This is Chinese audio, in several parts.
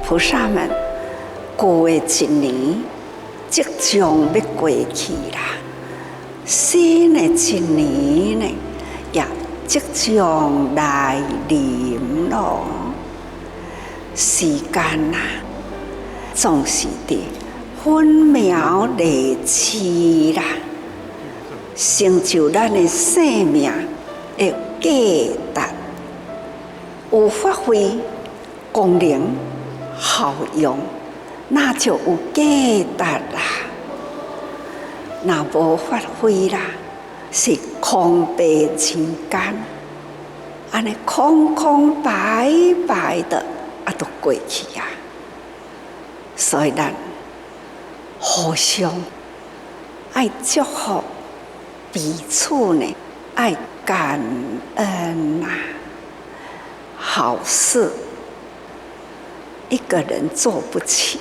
菩萨们过的一年即将要过去啦，新的一年呢也即将来临咯。时间啊，总是伫分秒礼期啦，成就咱的生命的价值，有发挥功能效用，那就有价值啦。若无发挥啦，是空白人间，安尼空空白白的都过去啊。所以咱互相爱祝福彼此呢，爱感恩啊。好事一个人做不起，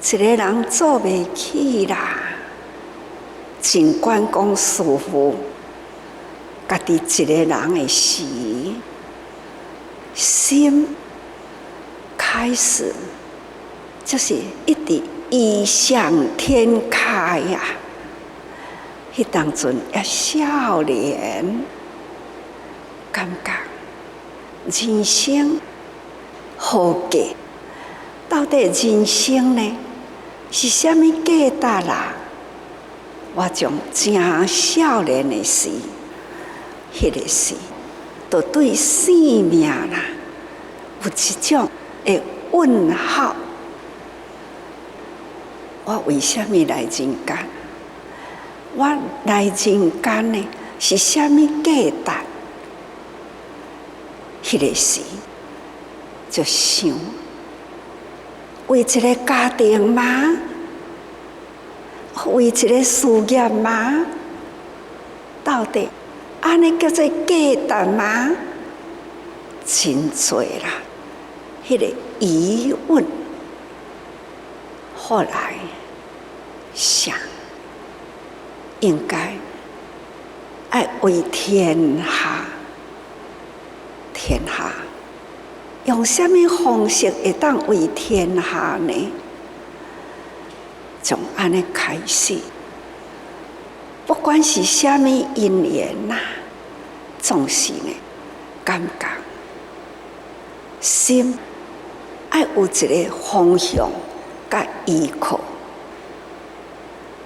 一个人做不起啦。尽管讲师父家己一个人的时，心开始就是一直异想天开呀。迄当阵也少年，感觉人生何价？到底人生呢是什么价值啦？我从正少年的时，迄个时，就对生命啦有一种的问号。我为什么来人间？我来人间呢是什么价值？迄个时就想，为一个家庭吗？为一个事业吗？到底安尼叫做价值吗？真多啦，迄个疑问。后来想，应该爱为天下。天下用什么方式会当为天下呢？从安尼开始，不管是什么因缘呐，总是呢感觉心爱有一个方向甲依靠，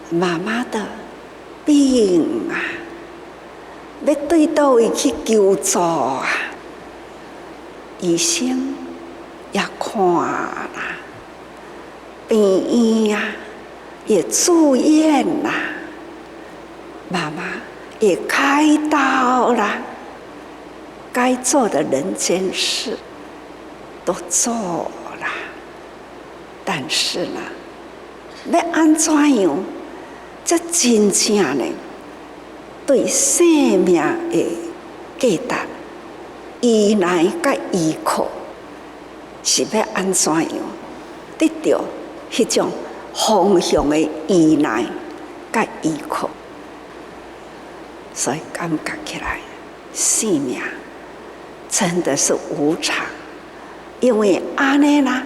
慢慢的病啊，要对倒位去求助啊？医生也看啦，病院啊也住院啦，妈妈也开刀啦，该做的人间事都做啦。但是呢，要安怎样，才真正呢对生命的价值依赖甲依靠，是要安怎样得到迄种方向的依赖甲依靠？所以感觉起来，生命真的是无常，因为安尼啦，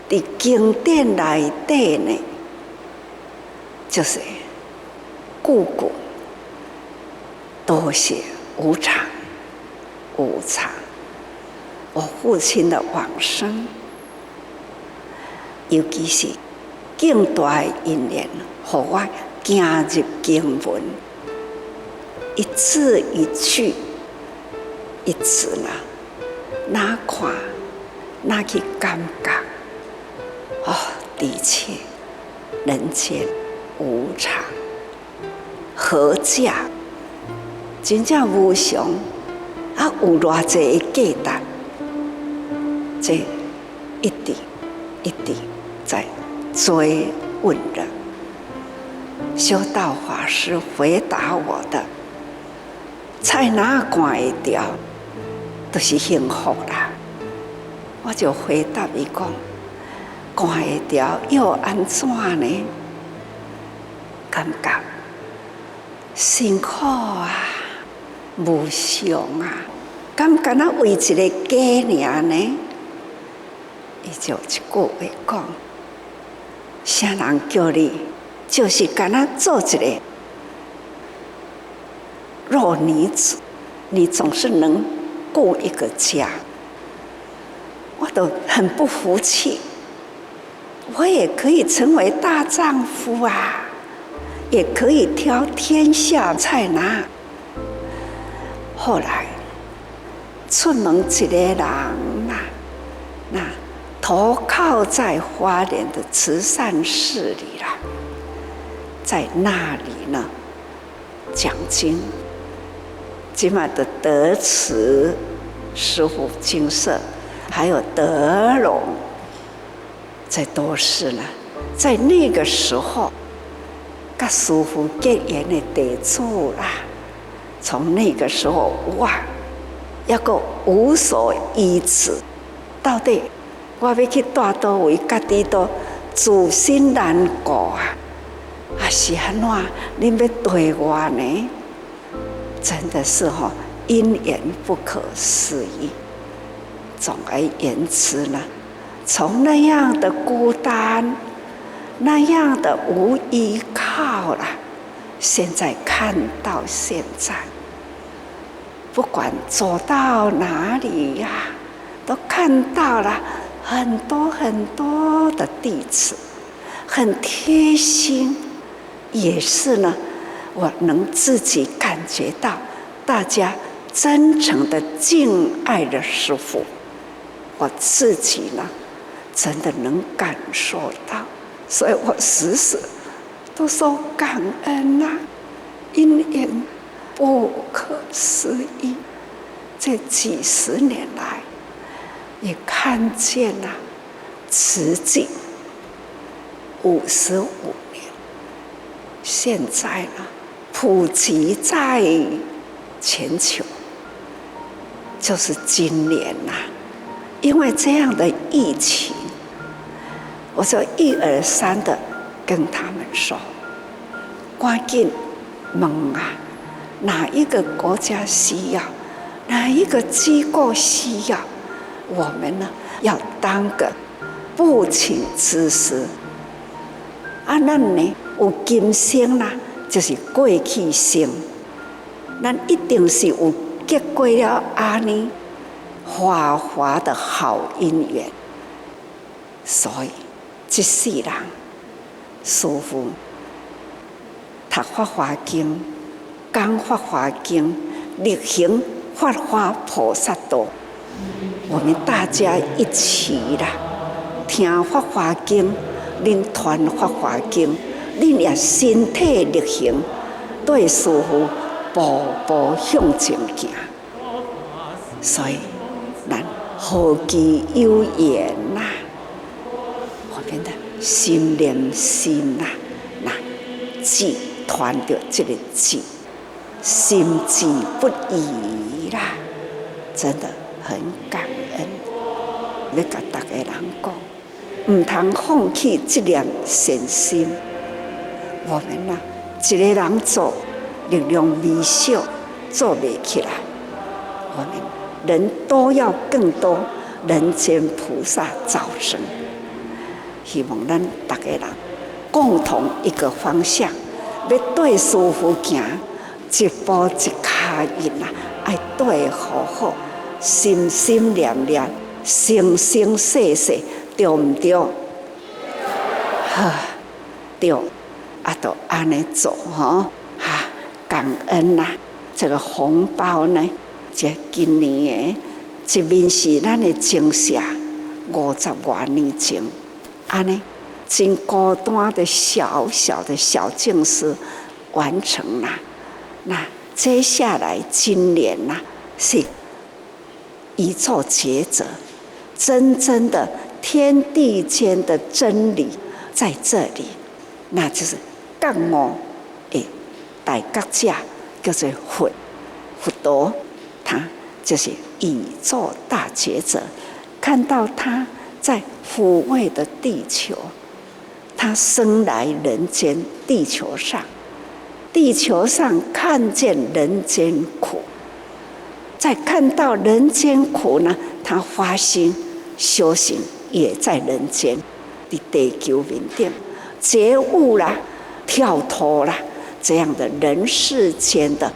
伫经典内底呢，就是句句都写无常。无常，我父亲的往生，尤其是更大的因缘，让我走入经文，一字一句，一直呢，哪看哪去感觉，的确，人间无常，何价？真正无常。有偌济的价值，这一直一直在追问着。修道法师回答我的：菜哪赶会掉，都是幸福啦。我就回答伊讲：赶会掉又安怎呢？感觉辛苦啊！无常啊，敢为一个家尔呢？伊就一句话讲：啥人叫你，就是干那做一个弱女子，你总是能顾一个家。我都很不服气，我也可以成为大丈夫啊，也可以挑天下菜拿。后来出门一个人那投靠在花莲的慈善寺里啦，在那里呢讲经。今晚的德慈师父精舍，还有德隆，这都是呢，在那个时候跟师父结缘的地主啦。从那个时候哇，要个无所依止，到底我要去带倒位，家己都自身难过啊！啊是安怎？恁要对我呢？真的是因缘不可思议。总而言之呢，从那样的孤单，那样的无依靠啦，现在看到现在，不管走到哪里呀，都看到了很多很多的弟子，很贴心，也是呢，我能自己感觉到大家真诚的敬爱的师父，我自己呢真的能感受到，所以我时时都说感恩啊，因缘不可思议。这几十年来也看见了慈济55年，现在呢普及在全球，就是今年呐，因为这样的疫情，我就一而三的跟他们说，赶紧问啊，哪一个国家需要，哪一个机构需要，我们呢要当个不请之师。啊，咱呢有今生啦，就是过去生，咱一定是有结过了安尼华华的好姻缘。所以这世人师父读法华经，讲法华经，力行法华菩萨道，我们大家一起啦，听法华经，恁传法华经，恁也身体力行，对师父步步向前行。所以咱何其有缘呐！我们的心连心呐，那志传着这个志，心志不移啦，真的很感恩。要甲大家人讲，唔通放弃这两善心。我们呐，一个人做力量微小，做不起来。我们人都要更多，人间菩萨早生。希望咱大家人共同一个方向，要对师父行，一步一脚印啊，爱对好好，心心念念，生生世世，对唔对？对，啊，都安尼做感恩呐！这个红包呢，这今年的一面是咱的精舍50多年前，安尼真孤单的小小的小净师完成了。那接下来今年呐，是宇宙抉择，真正的天地间的真理在这里，那就是觉悟的大觉者，叫做佛陀，他就是宇宙大觉者。看到他在抚慰的地球，他生来人间地球上，地球上看见人间苦，再看到人间苦呢，他发心修行也在人间，在地球面顶觉悟啦、跳脱啦这样的人世间的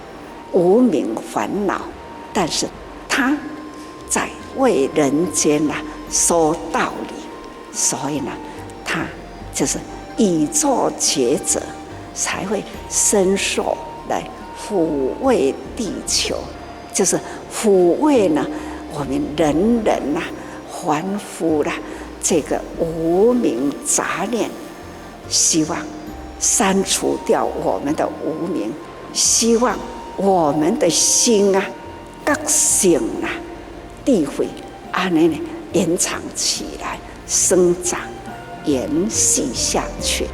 无明烦恼，但是他在为人间说道理，所以呢，他就是以作觉者，才会伸手来抚慰地球，就是抚慰呢我们人人凡夫这个无明杂念，希望删除掉我们的无明，希望我们的心觉醒智慧安尼呢延长起来，生长延续下去。